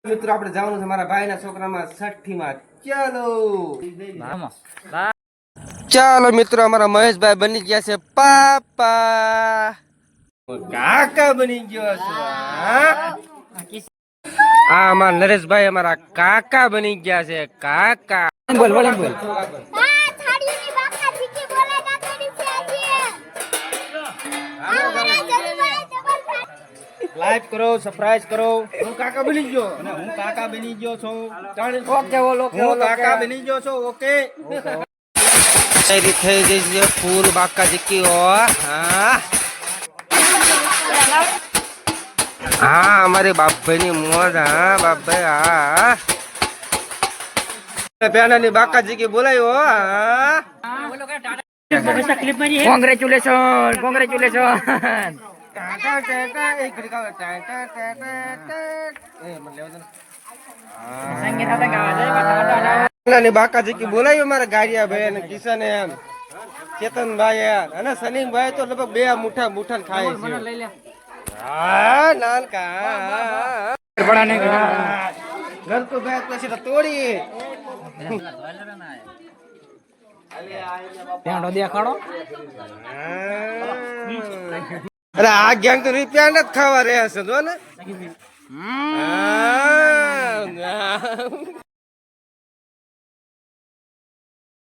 મિત્રો આપણે જવાનું છે મારા ભાઈના છોકરામાં છઠ્ઠીમાં. ચાલો મિત્રો, અમારા મહેશભાઈ બની ગયા છે પાપા, કાકા બની ગયો છે. આ અમારા નરેશભાઈ અમારા કાકા બની ગયા છે. કાકા બોલ બોલ બોલ. લાઈક કરો, સબસ્ક્રાઇબ કરો. હું કાકા બની ગયો અને હું કાકા બની ગયો છું. ઓકે બોલો, હું કાકા બની ગયો છું. ઓકે તૈયારી થઈ ગઈ છે ફૂલ બાકા જીકી. હા હા, અમારી બાપભાઈ ની મોજ. હા બાપભાઈ, હા પેલાની બાકા જીકી બોલાયો. હા કોંગ્રેચ્યુલેશન કોંગ્રેચ્યુલેશન. બાકાજી બોલાવ્યો મારા ગાડિયા ભાઈ અને કિશન એમ ચેતનભાઈ અને સલીમભાઈ તો લગભગ બે મુઠા મુઠા ખાય છે. હા નાનકા ઘર તો ભાઈ પછી તો તોડી દેખાડો. અરે આ ગેંગ તો રૂપિયા નથી ખાવા રહ્યા છે જો ને.